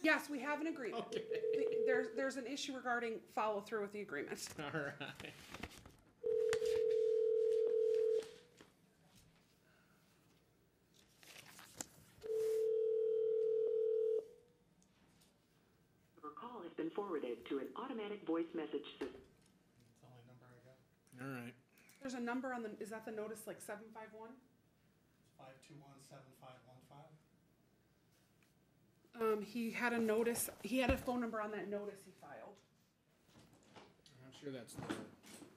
Yes, we have an agreement. Okay. There's an issue regarding follow through with the agreement. All right. Your call has been forwarded to an automatic voice message system. That's the only number I got. All right. There's a number on the, is that the notice like 751? It's 521-7515. He had a notice, he had a phone number on that notice he filed. I'm sure that's the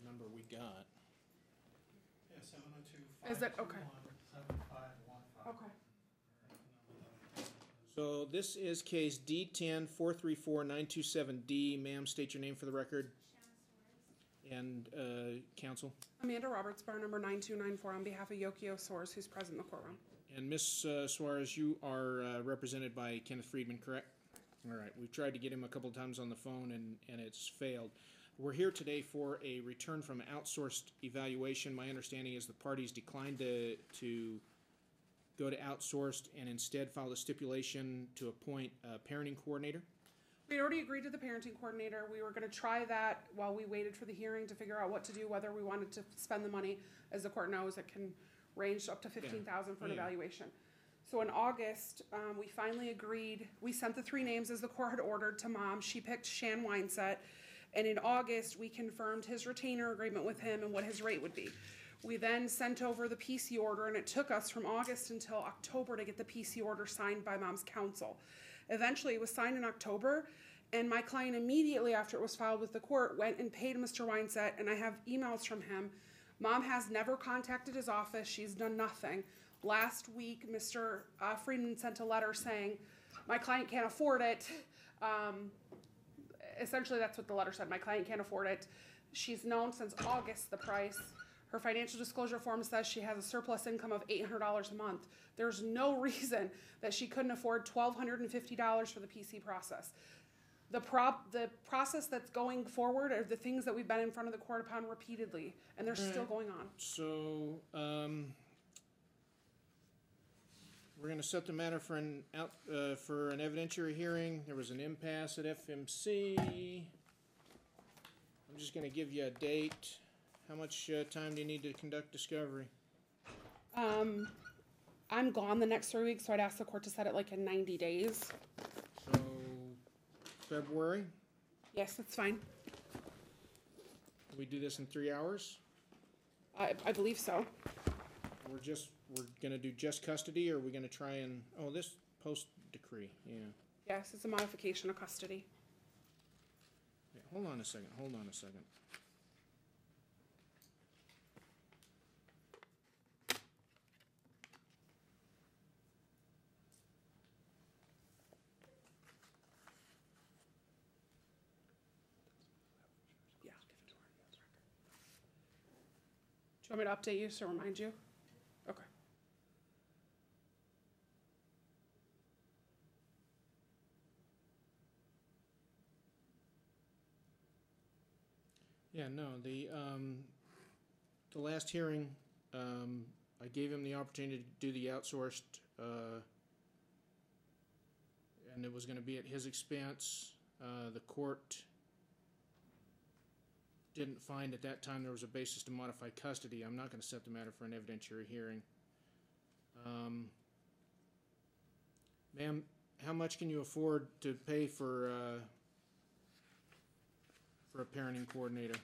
number we got. Yeah, 702-521-7515. Is that- okay. Okay. So this is case D10-434-927D. Ma'am, state your name for the record. And counsel. Amanda Roberts, bar number 9294, on behalf of Yokio Soares, who's present in the courtroom. And Ms. Soares, you are represented by Kenneth Friedman, correct? All right. We've tried to get him a couple of times on the phone, and it's failed. We're here today for a return from outsourced evaluation. My understanding is the parties declined to go to outsourced and instead filed a stipulation to appoint a parenting coordinator. We had already agreed to the parenting coordinator. We were going to try that while we waited for the hearing to figure out what to do, whether we wanted to spend the money. As the court knows, it can range up to $15,000 for an evaluation. So in August, we finally agreed. We sent the 3 names as the court had ordered to Mom. She picked Shan Wineset. And in August, we confirmed his retainer agreement with him and what his rate would be. We then sent over the PC order, and it took us from August until October to get the PC order signed by Mom's counsel. Eventually, it was signed in October, and my client immediately after it was filed with the court went and paid Mr. Wineset, and I have emails from him. Mom has never contacted his office. She's done nothing. Last week, Mr. Friedman sent a letter saying, my client can't afford it. Essentially, that's what the letter said. My client can't afford it. She's known since August the price. Her financial disclosure form says she has a surplus income of $800 a month. There's no reason that she couldn't afford $1,250 for the PC process. The process that's going forward are the things that we've been in front of the court upon repeatedly, and they're still going on. So we're going to set the matter for an evidentiary hearing. There was an impasse at FMC. I'm just going to give you a date. How much time do you need to conduct discovery? I'm gone the next 3 weeks, so I'd ask the court to set it like in 90 days. So February? Yes, that's fine. We do this in 3 hours? I believe so. We're going to do just custody, or are we going to try and, this post decree, yeah. Yes, it's a modification of custody. Yeah, hold on a second. Yeah, I'll give it to her. Do you want me to update you to remind you? Okay. Yeah, no, the last hearing, I gave him the opportunity to do the outsourced, and it was going to be at his expense. The court didn't find at that time there was a basis to modify custody. I'm not going to set the matter for an evidentiary hearing. Ma'am, how much can you afford to pay for a parenting coordinator?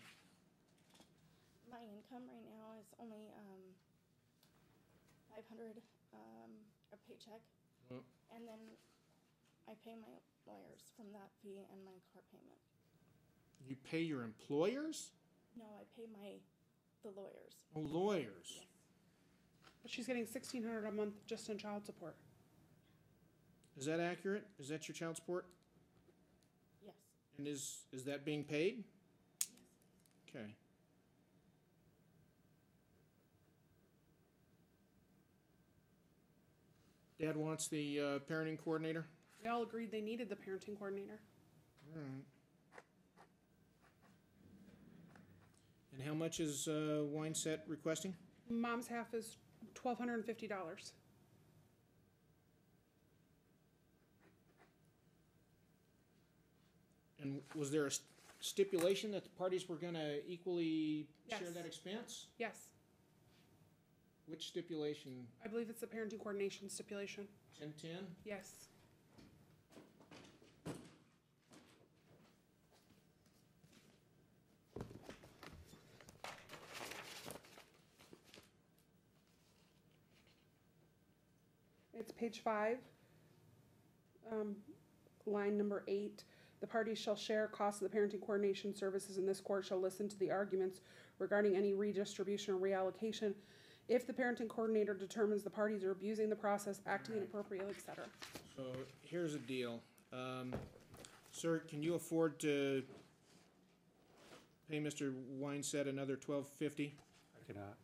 My income right now is only $500 a paycheck, Well, and then I pay my lawyers from that fee and my car payment. you pay your employers? No, I pay the lawyers. Oh, lawyers. Yes. But she's getting $1,600 a month just in child support. Is that accurate? Is that your child support? Yes. And is that being paid? Yes. Okay. Dad wants the parenting coordinator? They all agreed they needed the parenting coordinator. All right. And how much is Wineset requesting? Mom's half is $1,250. And was there a stipulation that the parties were gonna equally share Yes. that expense? Yes, Which stipulation? I believe it's the parenting coordination stipulation. 1010? Yes. It's page 5, line number 8. The parties shall share costs of the parenting coordination services, and this court shall listen to the arguments regarding any redistribution or reallocation if the parenting coordinator determines the parties are abusing the process, acting inappropriately, etc. So here's the deal. Sir, can you afford to pay Mr. Wineset another $12.50? I cannot.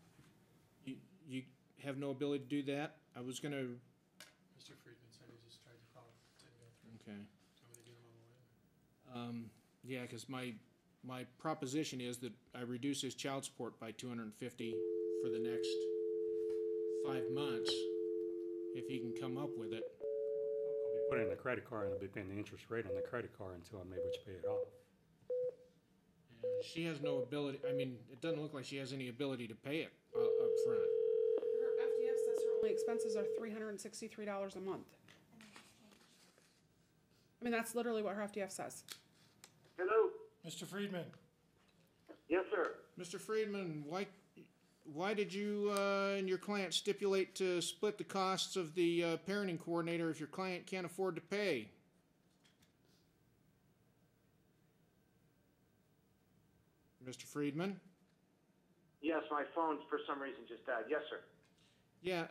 You have no ability to do that? I was gonna, Mr. Friedman said he just tried to call, didn't go through. okay. Do you want me to get him on the way? Yeah, cause my proposition is that I reduce his child support by $250 for the next 5 months, if he can come up with it. I'll be putting in the credit card and I'll be paying the interest rate on the credit card until I'm able to pay it off. She has no ability, I mean, it doesn't look like she has any ability to pay it up front. Her FDF says her only expenses are $363 a month. I mean, that's literally what her FDF says. Hello? Mr. Friedman, Yes, sir. Mr. Friedman, why did you and your client stipulate to split the costs of the parenting coordinator if your client can't afford to pay? Mr. Friedman? Yes, my phone for some reason just died. Yes, sir. Yeah,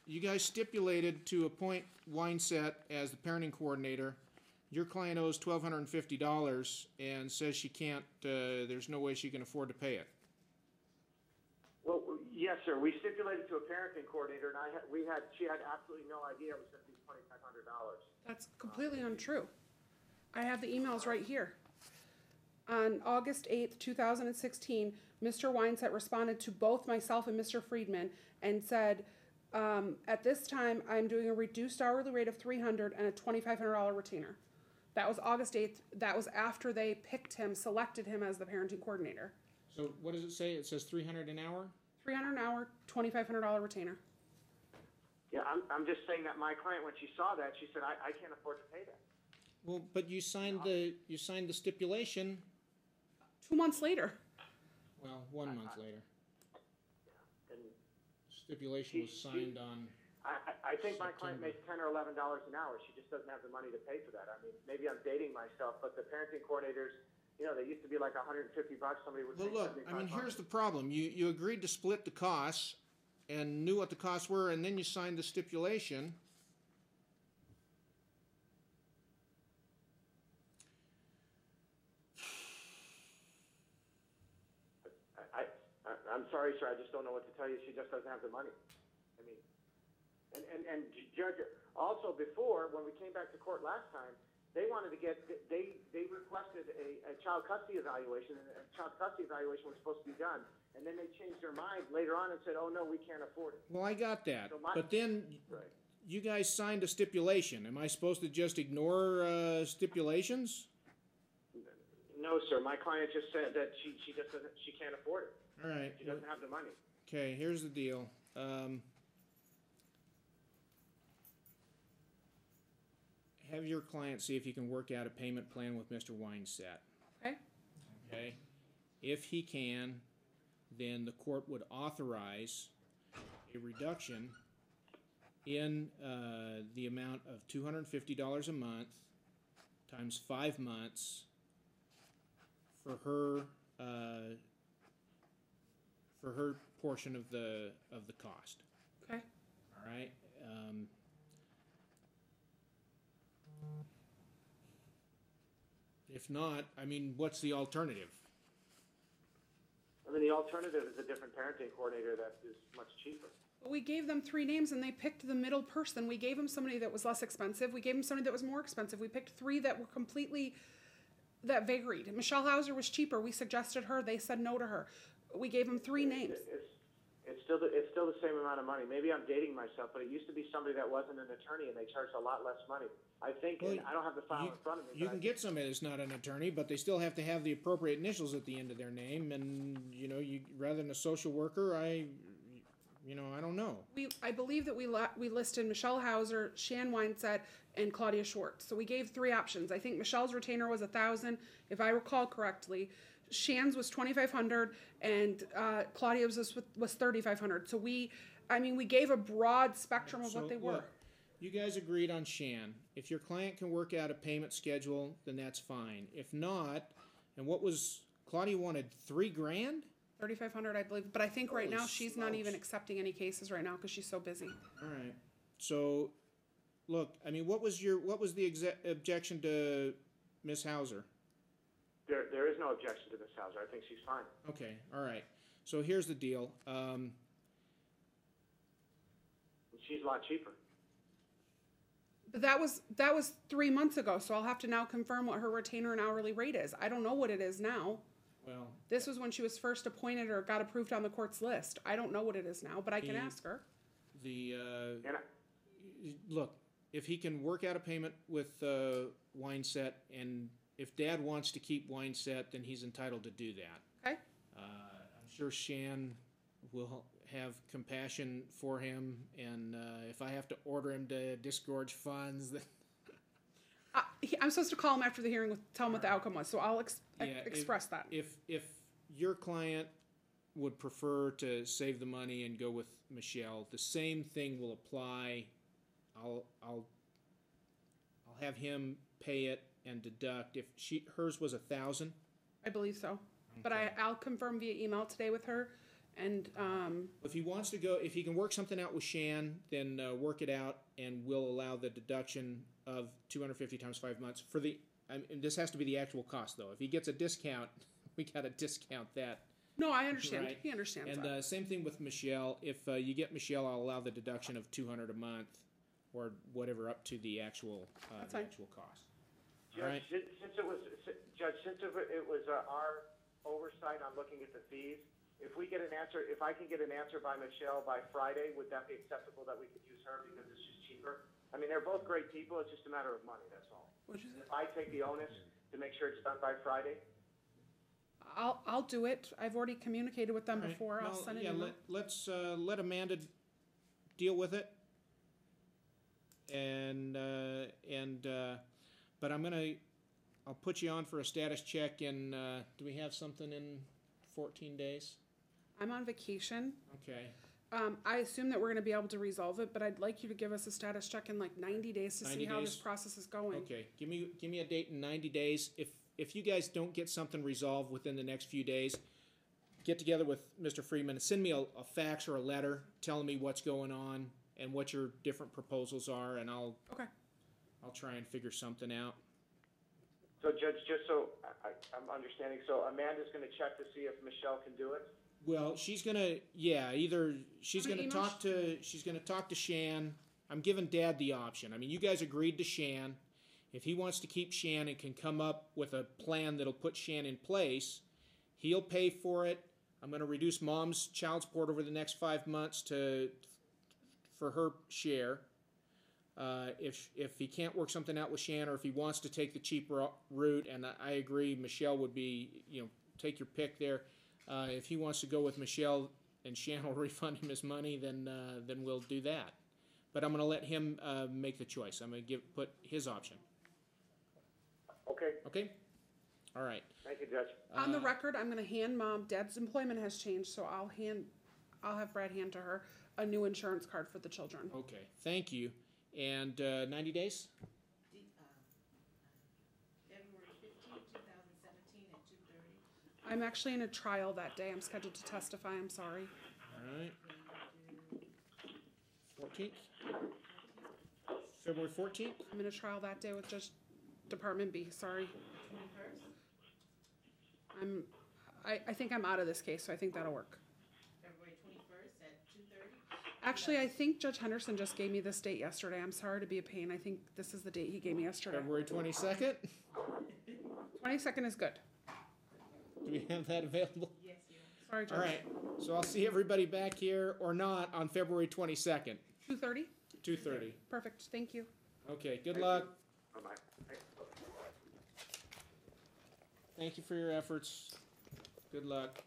you guys stipulated to appoint Wineset as the parenting coordinator. Your client owes $1,250 and says she can't, there's no way she can afford to pay it. Well, yes, sir. We stipulated to a parenting coordinator, and she had absolutely no idea it was going to be $2,500. That's completely untrue. I have the emails right here. On August 8th, 2016, Mr. Wineset responded to both myself and Mr. Friedman and said, at this time, I'm doing a reduced hourly rate of $300 and a $2,500 retainer. That was August 8th. That was after they picked him, selected him as the parenting coordinator. So what does it say? It says $300 an hour? $300 an hour, $2,500 retainer. Yeah, I'm just saying that my client, when she saw that, she said, I can't afford to pay that. Well, but you signed the stipulation. 2 months later. Well, 1 month later. And Stipulation was signed on. I think my client September. makes $10 or $11 an hour. She just doesn't have the money to pay for that. I mean, maybe I'm dating myself, but the parenting coordinators, you know, they used to be like $150. Somebody would Well, pay look, I mean, $75. here's the problem. You agreed to split the costs and knew what the costs were, and then you signed the stipulation. I'm sorry, sir. I just don't know what to tell you. She just doesn't have the money. I mean, and Judge, also before, when we came back to court last time, they wanted to get, they requested a child custody evaluation, and a child custody evaluation was supposed to be done. And then they changed their mind later on and said, oh, no, we can't afford it. Well, I got that. So But then Right. you guys signed a stipulation. Am I supposed to just ignore stipulations? No, sir. My client just said that she just doesn't, she can't afford it. All right. She doesn't have the money. Okay, here's the deal. Have your client see if he can work out a payment plan with Mr. Wineset. Okay? Okay? If he can, then the court would authorize a reduction in the amount of $250 a month times 5 months for her portion of the cost. Okay. All right. If not, I mean, what's the alternative? I mean, the alternative is a different parenting coordinator that is much cheaper. But we gave them 3 names and they picked the middle person. We gave them somebody that was less expensive. We gave them somebody that was more expensive. We picked 3 that were completely, that varied. Michelle Hauser was cheaper. We suggested her. They said no to her. We gave them 3 names. It's still the same amount of money. Maybe I'm dating myself, but it used to be somebody that wasn't an attorney, and they charged a lot less money. I think, Well, and I don't have the file in front of me. You but can get somebody that's not an attorney, but they still have to have the appropriate initials at the end of their name, and, you know, rather than a social worker, I don't know. I believe that we listed Michelle Hauser, Shan Weinset, and Claudia Schwartz. So we gave 3 options. I think Michelle's retainer was $1,000, if I recall correctly. Shan's was $2,500, and Claudia's was $3,500. So we gave a broad spectrum of what they were. Look, you guys agreed on Shan. If your client can work out a payment schedule, then that's fine. If not, and what was Claudia wanted $3,000? $3,500, I believe. But I think right Holy now she's not smokes. even accepting any cases right now because she's so busy. All right. So, look, I mean, what was the objection to Miss Hauser? There is no objection to Miss Hauser. I think she's fine. Okay. All right. So here's the deal. She's a lot cheaper. But that was 3 months ago. So I'll have to now confirm what her retainer and hourly rate is. I don't know what it is now. Well, This was when she was first appointed or got approved on the court's list. I don't know what it is now, but I can ask her. Look, if he can work out a payment with Wineset, and if Dad wants to keep Wineset, then he's entitled to do that. Okay? I'm sure Shan will have compassion for him, and if I have to order him to disgorge funds, then I'm supposed to call him after the hearing, tell him what the outcome was. So I'll express that. If your client would prefer to save the money and go with Michelle, the same thing will apply. I'll have him pay it and deduct. If hers was $1,000. I believe so. But Okay. I'll confirm via email today with her. And If he wants to go, if he can work something out with Shan, then work it out, and we'll allow the deduction of $250 times 5 months for the. And this has to be the actual cost, though. If he gets a discount, we gotta discount that. no, I understand. Right. He understands And that. same thing with Michelle. If you get Michelle, I'll allow the deduction of $200 a month, or whatever, up to the actual That's fine. cost. Judge, All right. since it was our oversight on looking at the fees, if I can get an answer by Michelle by Friday, would that be acceptable that we could use her because it's just cheaper? I mean, they're both great people. It's just a matter of money. That's all. What'd you say? If I take the onus to make sure it's done by Friday, I'll do it. I've already communicated with them All right. before. I'll Well, send an yeah, email. let's let Amanda deal with it. But I'll put you on for a status check in, do we have something in 14 days? I'm on vacation. Okay. I assume that we're going to be able to resolve it, but I'd like you to give us a status check in like 90 days to 90 see how days? this process is going. Okay, give me a date in 90 days. If you guys don't get something resolved within the next few days, get together with Mr. Friedman and send me a fax or a letter telling me what's going on and what your different proposals are, and I'll try and figure something out. so Judge, just so I'm understanding, so Amanda's going to check to see if Michelle can do it? Well, she's gonna she's I'm gonna gonna talk to Shan. I'm giving Dad the option. I mean, you guys agreed to Shan. If he wants to keep Shan and can come up with a plan that'll put Shan in place, he'll pay for it. I'm gonna reduce Mom's child support over the next 5 months for her share. If he can't work something out with Shan, or if he wants to take the cheap route, and I agree, Michelle would be, take your pick there. If he wants to go with Michelle and Shan will refund him his money, then we'll do that. But I'm going to let him make the choice. I'm going to put his option. Okay, Okay? All right. thank you, Judge. On the record, I'm going to hand Mom. Dad's employment has changed, so I'll have Brad hand to her a new insurance card for the children. Okay. Thank you. And 90 days? February 15, 2017 at 2:30. I'm actually in a trial that day. I'm scheduled to testify. I'm sorry. All right. 14th? February 14th? I'm in a trial that day with Judge Department B. Sorry. 21st, I think I'm out of this case, so I think that'll work. February 21st at 2:30. Actually, I think Judge Henderson just gave me this date yesterday. I'm sorry to be a pain. I think this is the date he gave me yesterday. February 22nd? 22nd is good. Do we have that available? Yes, yes. Sorry, Judge. All right, so I'll see everybody back here or not on February 22nd, 2:30? 2:30. Perfect, thank you. Okay, good luck. Bye-bye. Thank you for your efforts. Good luck.